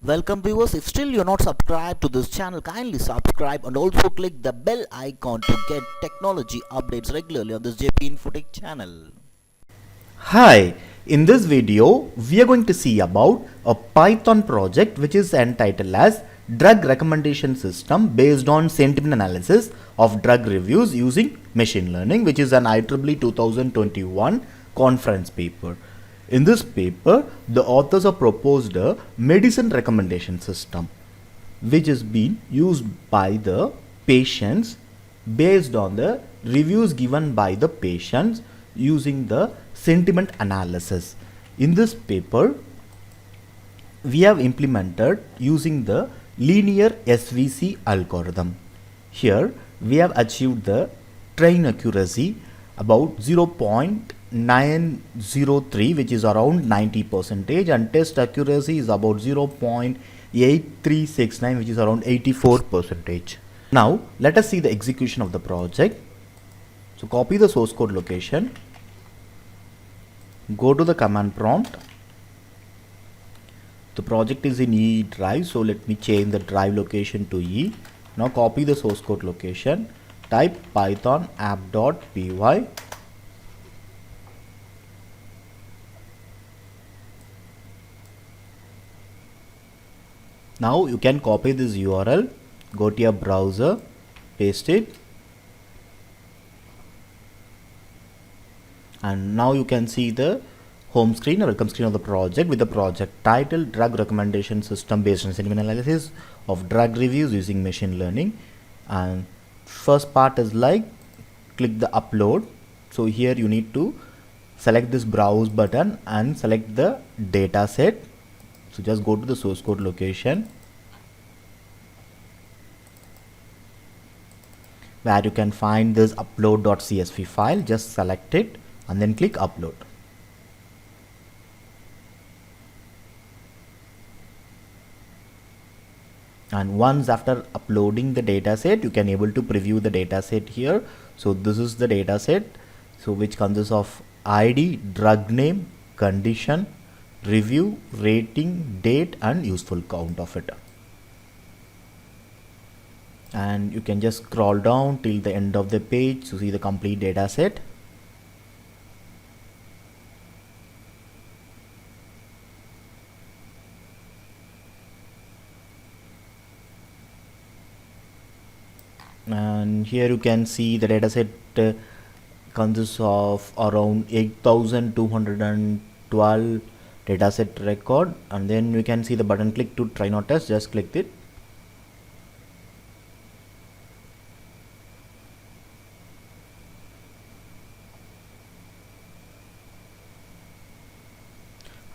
Welcome viewers, if still you're not subscribed to this channel, kindly subscribe and also click the bell icon to get technology updates regularly on this JP Infotech channel. Hi, in this video we are going to see about a Python project which is entitled as Drug Recommendation System based on sentiment analysis of drug reviews using machine learning, which is an IEEE 2021 conference paper. In this paper, the authors have proposed a medicine recommendation system which is being used by the patients based on the reviews given by the patients using the sentiment analysis. In this paper, we have implemented using the linear SVC algorithm. Here we have achieved the train accuracy about 0.903, which is around 90%, and test accuracy is about 0.8369, which is around 84%. Now let us see the execution of the project. So copy the source code location, go to the command prompt. The project is in E drive, so let me change the drive location to E. Now copy the source code location, type python app.py. Now you can copy this URL, go to your browser, paste it, and now you can see the home screen or welcome screen of the project with the project title Drug Recommendation System based on sentiment analysis of drug reviews using machine learning. And first part is like click the upload. So here you need to select this browse button and select the data set. So just go to the source code location where you can find this upload.csv file. Just select it and then click upload. And once after uploading the dataset, you can able to preview the dataset here. So this is the dataset, so which consists of ID, drug name, condition, review, rating, date, and useful count of it. And you can just scroll down till the end of the page to see the complete dataset. And here you can see the dataset consists of around 8212 dataset record, and then you can see the button click to try not test. Just click it.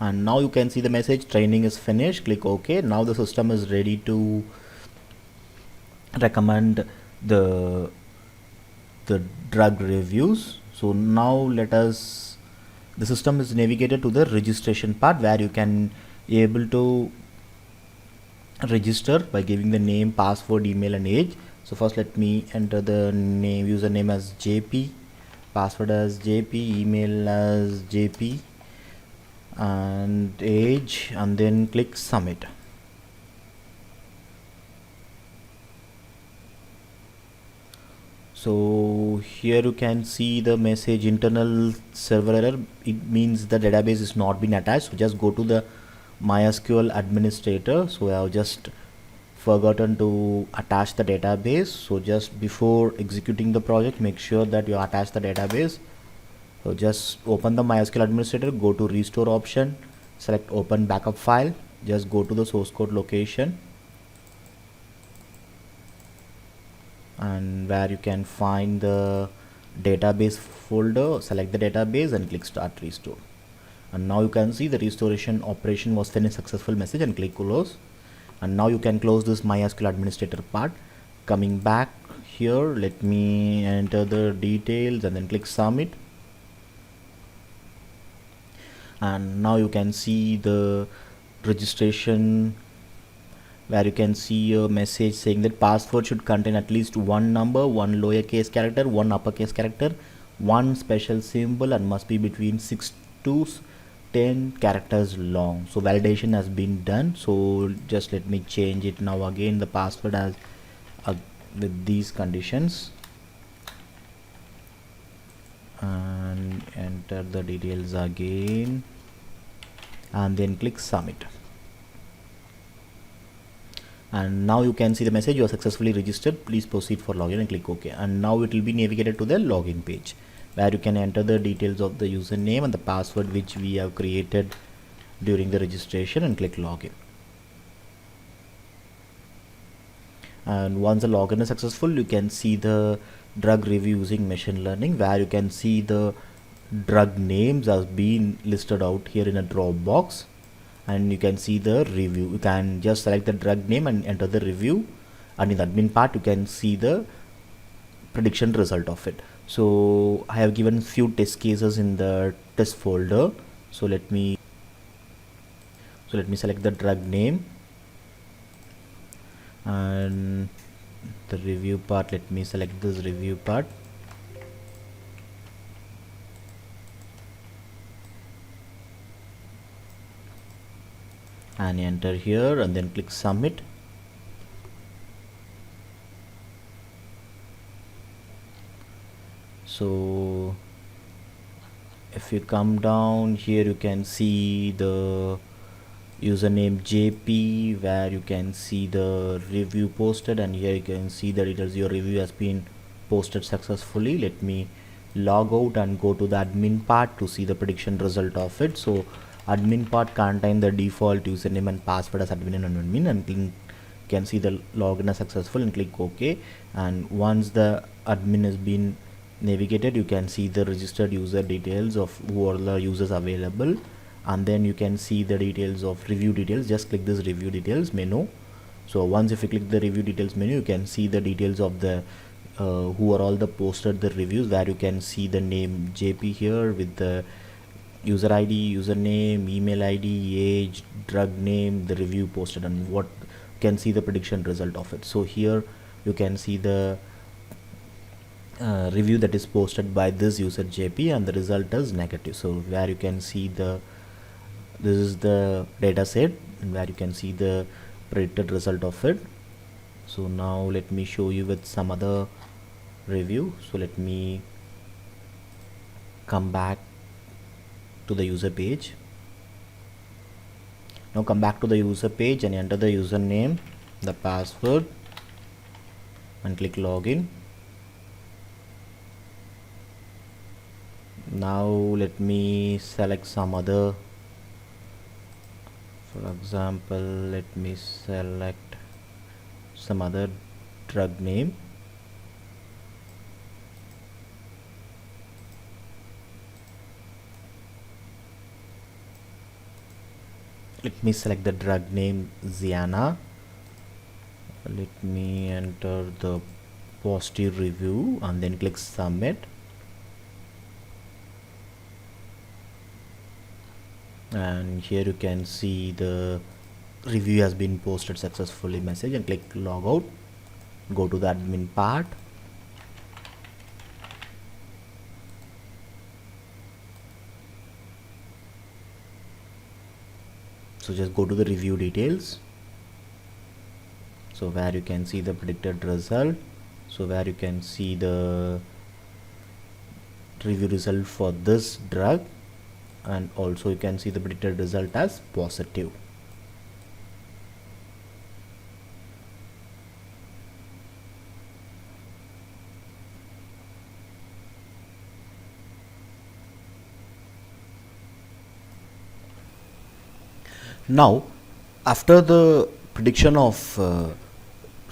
And now you can see the message training is finished. Click OK. Now the system is ready to recommend the drug reviews. So now the system is navigated to the registration part where you can able to register by giving the name, password, email, and age. So first let me enter the name, username as JP, password as JP, email as JP, and age, and then click submit. So here you can see the message internal server error. It means the database is not been attached. So just go to the MySQL administrator. So I have just forgotten to attach the database. So just before executing the project, make sure that you attach the database. So just open the MySQL administrator, go to restore option, select open backup file, just go to the source code location and where you can find the database folder, select the database and click start restore. And now you can see the restoration operation was finished successful message, and click close. And now you can close this MySQL administrator part. Coming back here, let me enter the details and then click submit. And now you can see the registration where you can see a message saying that password should contain at least one number, one lowercase character, one uppercase character, one special symbol, and must be between 6 to 10 characters long. So validation has been done. So just let me change it now again, the password as with these conditions, and enter the details again and then click submit. And now you can see the message, you are successfully registered, please proceed for login, and click OK. And now it will be navigated to the login page where you can enter the details of the username and the password which we have created during the registration, and click login. And once the login is successful, you can see the drug review using machine learning, where you can see the drug names as being listed out here in a drop box, and you can see the review. You can just select the drug name and enter the review, and in the admin part you can see the prediction result of it. So I have given few test cases in the test folder. So let me select the drug name, and the review part, let me select this review part, and enter here and then click submit. So if you come down here, you can see the username JP, where you can see the review posted, and here you can see the details, your review has been posted successfully. Let me log out and go to the admin part to see the prediction result of it. So admin part contain the default username and password as admin and admin, and you can see the login is successful, and click OK. And once the admin has been navigated, you can see the registered user details of who are the users available, and then you can see the details of review details. Just click this review details menu. So once if you click the review details menu, you can see the details of the who are all the posted the reviews, where you can see the name JP here with the user ID, username, email ID, age, drug name, the review posted, and what you can see the prediction result of it. So here you can see the review that is posted by this user JP, and the result is negative. So where you can see this is the data set, and where you can see the predicted result of it. So now let me show you with some other review. So let me come back to the user page. Now come back to the user page and enter the username, the password, and click login. Now let me select some other, for example, let me select some other drug name. Let me select the drug name Ziana. Let me enter the positive review and then click submit. And here you can see the review has been posted successfully message, and click log out. Go to the admin part. So just go to the review details. So where you can see the predicted result. So where you can see the review result for this drug, and also you can see the predicted result as positive. Now after the prediction of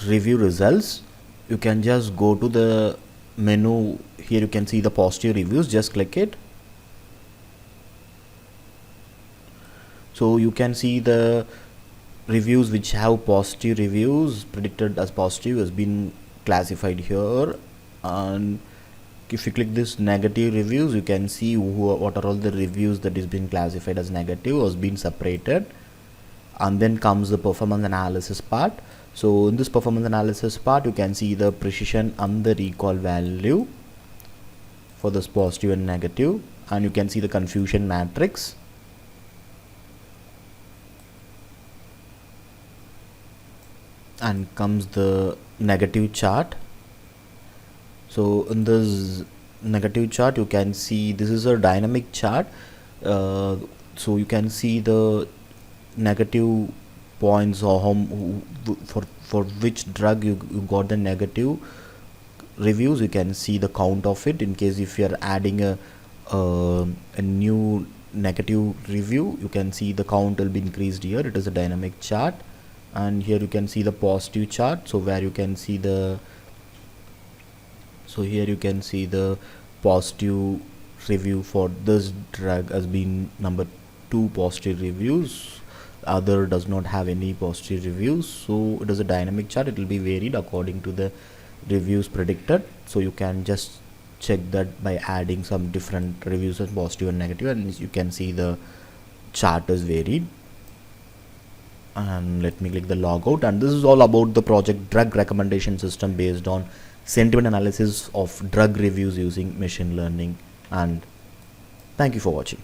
review results, you can just go to the menu. Here you can see the positive reviews, just click it. So you can see the reviews which have positive reviews predicted as positive has been classified here, and if you click this negative reviews, you can see what are all the reviews that is being classified as negative has been separated. And then comes the performance analysis part. So in this performance analysis part, you can see the precision and the recall value for this positive and negative, and you can see the confusion matrix. and comes the negative chart. So in this negative chart you can see this is a dynamic chart, so you can see the negative points or for which drug you got the negative reviews. You can see the count of it. In case if you are adding a new negative review, you can see the count will be increased here. It is a dynamic chart, and here you can see the positive chart, so where you can see the here you can see the positive review for this drug has been number 2 positive reviews, other does not have any positive reviews. So it is a dynamic chart, it will be varied according to the reviews predicted. So you can just check that by adding some different reviews as positive and negative, and you can see the chart is varied. And let me click the logout, and this is all about the project drug recommendation system based on sentiment analysis of drug reviews using machine learning. And thank you for watching.